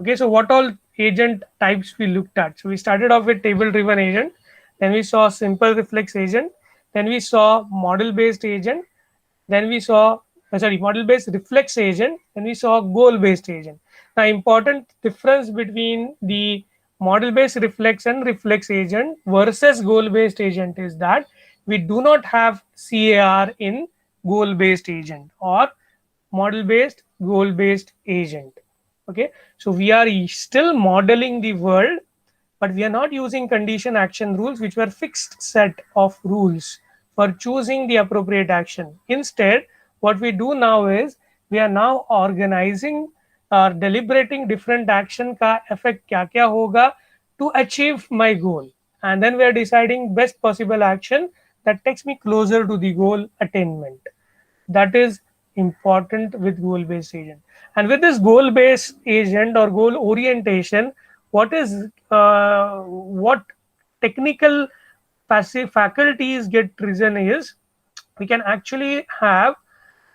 Okay, so what all agent types we looked at? So we started off with table driven agent, then we saw simple reflex agent, then we saw model based agent, then we saw model based reflex agent, then we saw goal based agent. Now important difference between the model based reflex and reflex agent versus goal based agent is that we do not have CAR in goal based agent or model based goal based agent. Okay, so we are still modeling the world, but we are not using condition action rules, which were fixed set of rules for choosing the appropriate action. Instead, what we do now is we are now organizing or deliberating different action का effect क्या क्या होगा to achieve my goal, and then we are deciding best possible action that takes me closer to the goal attainment. That is important with goal based agent. And with this goal based agent or goal orientation, what technical passive faculties get risen is we can actually have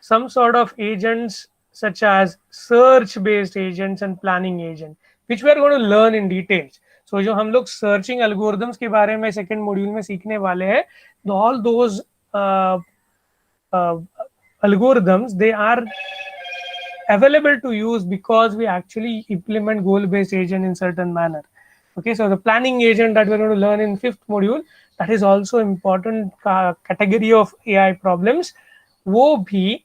some sort of agents such as search based agents and planning agent, which we are going to learn in details. So जो हम लोग searching algorithms के बारे में second module में सीखने वाले हैं, all those algorithms, they are available to use because we actually implement goal based agent in certain manner. Okay, so the planning agent that we're going to learn in fifth module, that is also important category of AI problems. वो भी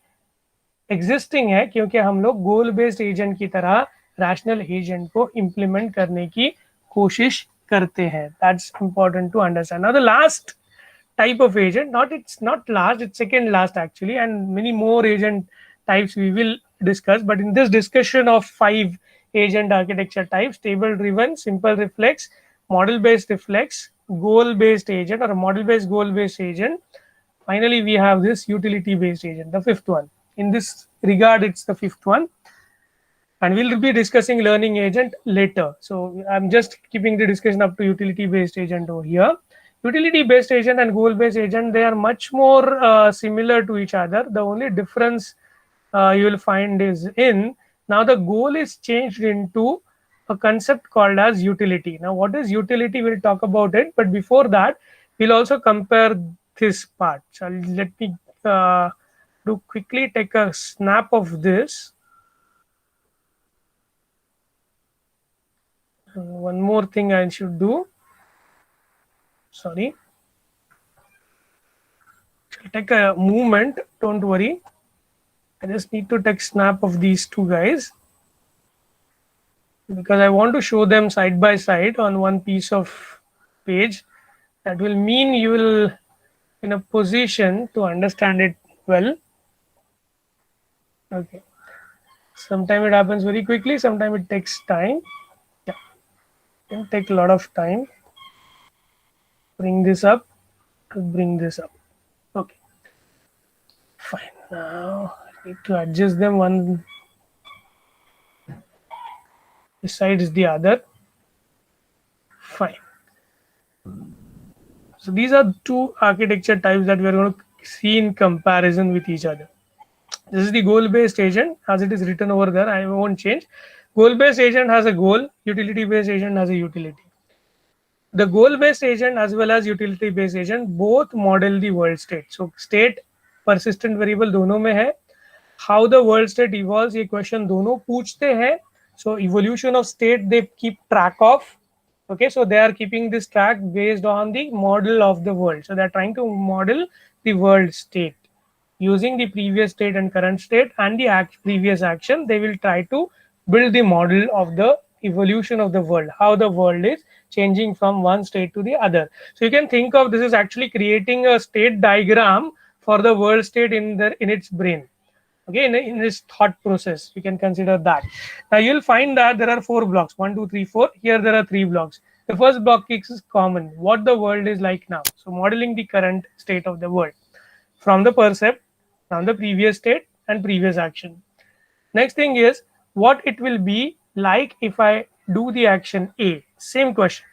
existing है क्योंकि हम लोग गोल based agent की तरह rational agent को implement करने की कोशिश करते हैं. That's important to understand. Now the last type of agent, it's not last, it's second last actually, and many more agent types we will discuss. But in this discussion of 5 agent architecture types: table driven, simple reflex, model based reflex, goal based agent or a model based goal based agent, finally we have this utility based agent, the fifth one. In this regard, it's the fifth one, and we'll be discussing learning agent later. So I'm just keeping the discussion up to utility based agent over here. Utility based agent and goal based agent, they are much more similar to each other. The only difference you will find is in now the goal is changed into a concept called as utility. Now what is utility, we'll talk about it, but before that we'll also compare this part. So let me do quickly take a snap of this. One more thing I should do, sorry, I'll take a movement, don't worry. I just need to take snap of these two guys because I want to show them side by side on one piece of page. That will mean you will in a position to understand it well. Okay, sometimes it happens very quickly, sometimes it takes time. Yeah, it can take a lot of time. Bring this up, bring this up. Okay, fine. Now I need to adjust them one besides the other. Fine. So these are two architecture types that we are going to see in comparison with each other. This is the goal based agent as it is written over there. I won't change. Goal based agent has a goal, utility based agent has a utility. The goal based agent as well as utility based agent both model the world state. So state persistent variable दोनों में है. How the world state evolves, ये question दोनों पूछते हैं. So evolution of state they keep track of. Okay, so they are keeping this track based on the model of the world. So they are trying to model the world state using the previous state and current state and the previous action. They will try to build the model of the evolution of the world, how the world is changing from one state to the other. So you can think of this is actually creating a state diagram for the world state in its brain. Okay, in this thought process, you can consider that. Now you'll find that there are 4 blocks, 1, 2, 3, 4. Here there are 3 blocks. The first block is common, what the world is like now. So modeling the current state of the world from the percept, from the previous state and previous action. Next thing is what it will be like if I do the action A. Same question.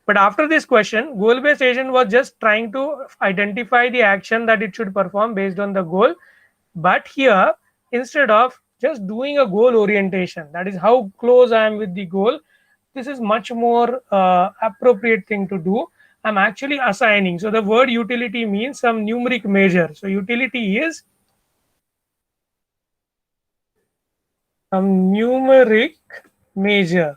But after this question, goal-based agent was just trying to identify the action that it should perform based on the goal. But here, instead of just doing a goal orientation, that is how close I am with the goal, this is much more appropriate thing to do. I'm actually assigning. So the word utility means some numeric measure. So utility is some numeric measure.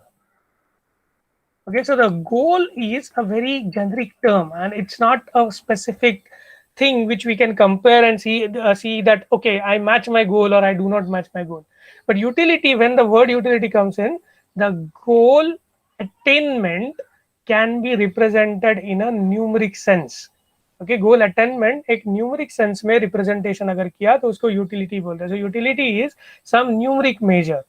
Okay, so the goal is a very generic term, and it's not a specific thing which we can compare and see that okay, I match my goal or I do not match my goal. But utility, when the word utility comes in, the goal attainment can be represented in a numeric sense. Okay, goal attainment एक numeric sense में representation अगर किया तो उसको utility बोलते हैं. So utility is some numeric measure,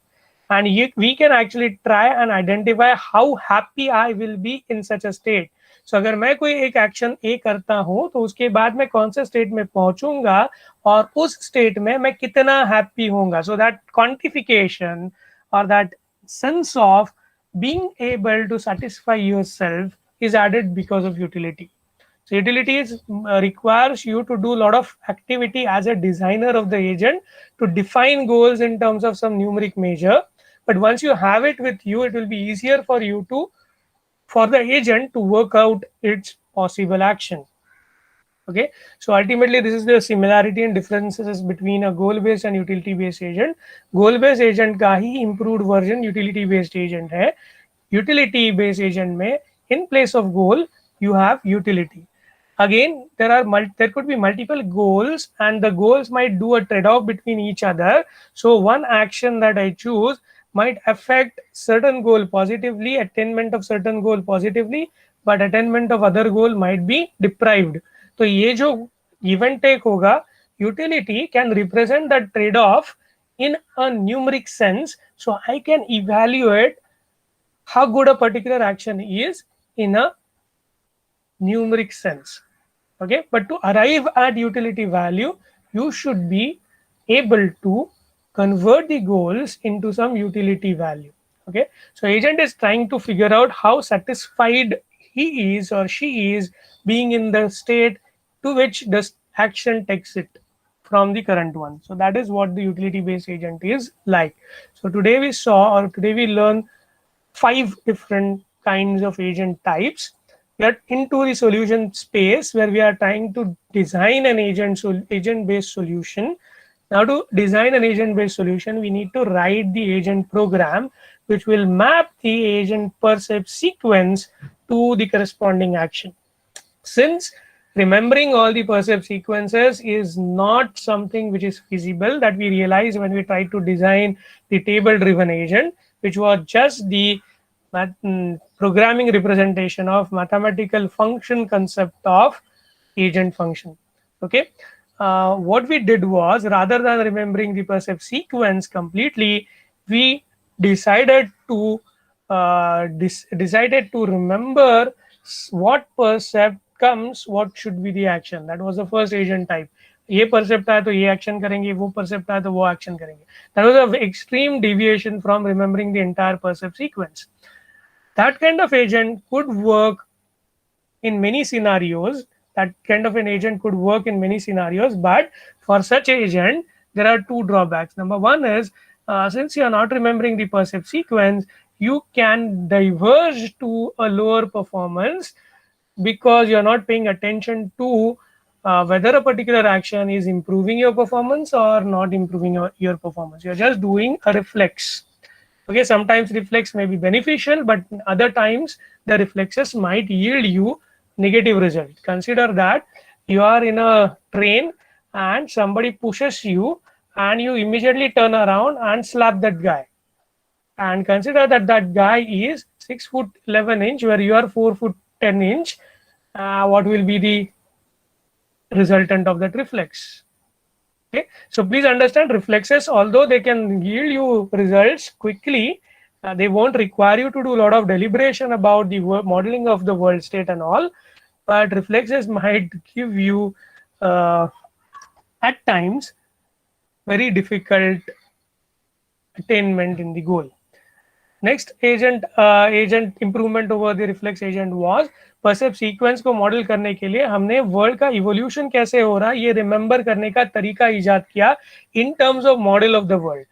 and we can actually try and identify how happy I will be in such a state. So अगर मैं कोई एक एक्शन ए करता हूं तो उसके बाद मैं कौन से स्टेट में पहुंचूंगा और उस स्टेट में मैं कितना हैप्पी होऊंगा. सो दैट क्वांटिफिकेशन और that sense of being able to satisfy yourself is added because of utility. So utilities requires you to do a lot of activity as a designer of the agent to define goals in terms of some numeric measure. But once you have it with you, it will be easier for you to, for the agent to work out its possible action. Okay, so ultimately this is the similarity and differences between a goal-based and utility-based agent. Goal-based agent का ही improved version utility-based agent है. Utility-based agent में in place of goal you have utility. Again, there could be multiple goals, and the goals might do a trade-off between each other. So one action that I choose might affect certain goal positively, attainment of certain goal positively, but attainment of other goal might be deprived. तो ये जो give and take होगा, utility can represent that trade-off in a numeric sense, so I can evaluate how good a particular action is in a numeric sense. Okay, but to arrive at utility value, you should be able to convert the goals into some utility value. Okay, so agent is trying to figure out how satisfied he is or she is being in the state to which the action takes it from the current one. So that is what the utility based agent is like. So today we saw, or today we learned 5 different kinds of agent types. We are into the solution space where we are trying to design an agent-based solution. Now to design an agent-based solution, we need to write the agent program, which will map the agent percept sequence to the corresponding action. Since remembering all the percept sequences is not something which is feasible, that we realized when we tried to design the table-driven agent, which was just the programming representation of mathematical function concept of agent function. Okay, what we did was, rather than remembering the percept sequence completely, we decided to remember what percept comes, what should be the action. That was the first agent type. ये percept आया तो ये action करेंगे, वो percept आया तो वो action करेंगे. That was an extreme deviation from remembering the entire percept sequence. That kind of agent could work in many scenarios. That kind of an agent could work in many scenarios, but for such agent, there are 2 drawbacks. Number one is, since you are not remembering the percept sequence, you can diverge to a lower performance because you are not paying attention to whether a particular action is improving your performance or not improving your performance. You are just doing a reflex. Okay, sometimes reflex may be beneficial, but other times the reflexes might yield you negative result. Consider that you are in a train and somebody pushes you and you immediately turn around and slap that guy. And consider that that guy is 6 foot 11 inch where you are 4 foot 10 inch. What will be the resultant of that reflex? Okay, so please understand, reflexes, although they can yield you results quickly, they won't require you to do a lot of deliberation about the modeling of the world state and all, but reflexes might give you at times very difficult attainment in the goal. Next agent improvement over the reflex agent was percept sequence को model करने के लिए हमने world का evolution कैसे हो रहा है ये रिमेंबर करने का तरीका इजाद किया in terms of model of the world.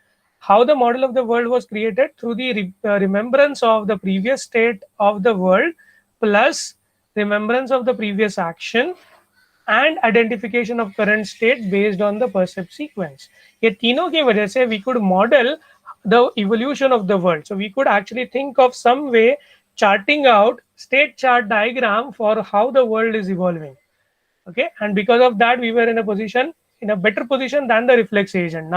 how the model of the world was created through the remembrance of the previous state of the world plus remembrance of the previous action and identification of current state based on the percept sequence. ये तीनों की वजह से we could model the evolution of the world. So we could actually think of some way charting out state chart diagram for how the world is evolving. Okay, and because of that we were in a better position than the reflex agent.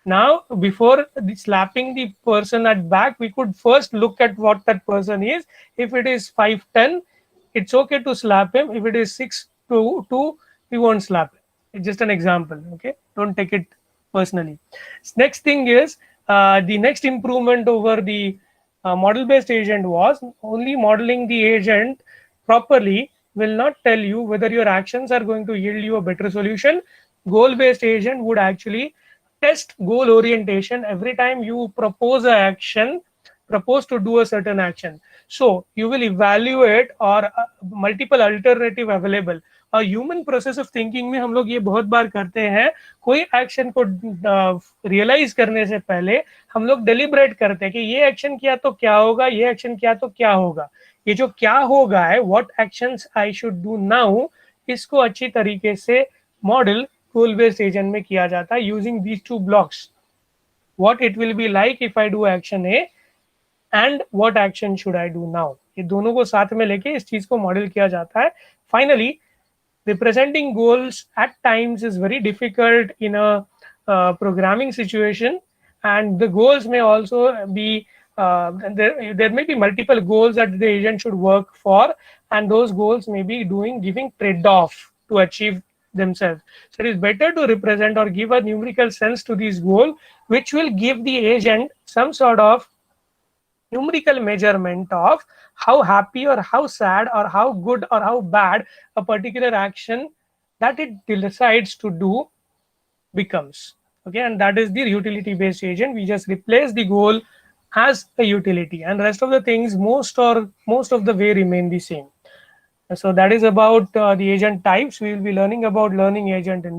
Now before slapping the person at back, we could first look at what that person is. If it is 5'10", it's okay to slap him. If it is 6'2", we won't slap him. It's just an example. Okay, don't take it personally. Next thing is the next improvement over the model based agent was only modeling the agent properly will not tell you whether your actions are going to yield you a better solution. Goal based agent would actually test goal orientation every time you propose to do a certain action. So you will evaluate or multiple alternative available. और human process of thinking में हम लोग ये बहुत बार करते हैं, कोई action को रियलाइज करने से पहले हम लोग डेलिब्रेट करते हैं कि ये एक्शन किया तो क्या होगा, ये एक्शन किया तो क्या होगा. ये जो क्या होगा है, what actions I should do now, इसको अच्छी तरीके से मॉडल गोल बेस्ड एजेंट में किया जाता है using these two blocks. What it will be like if I do action A and what action should I do now. ये दोनों को साथ में लेके इस चीज को मॉडल किया जाता है. Finally, representing goals at times is very difficult in a programming situation, and the goals may also be there may be multiple goals that the agent should work for, and those goals may be giving trade-off to achieve themselves. So it is better to represent or give a numerical sense to these goals, which will give the agent some sort of numerical measurement of how happy or how sad or how good or how bad a particular action that it decides to do becomes. Okay, and that is the utility based agent. We just replace the goal as a utility, and rest of the things most of the way remain the same. So that is about the agent types. We will be learning about learning agent in the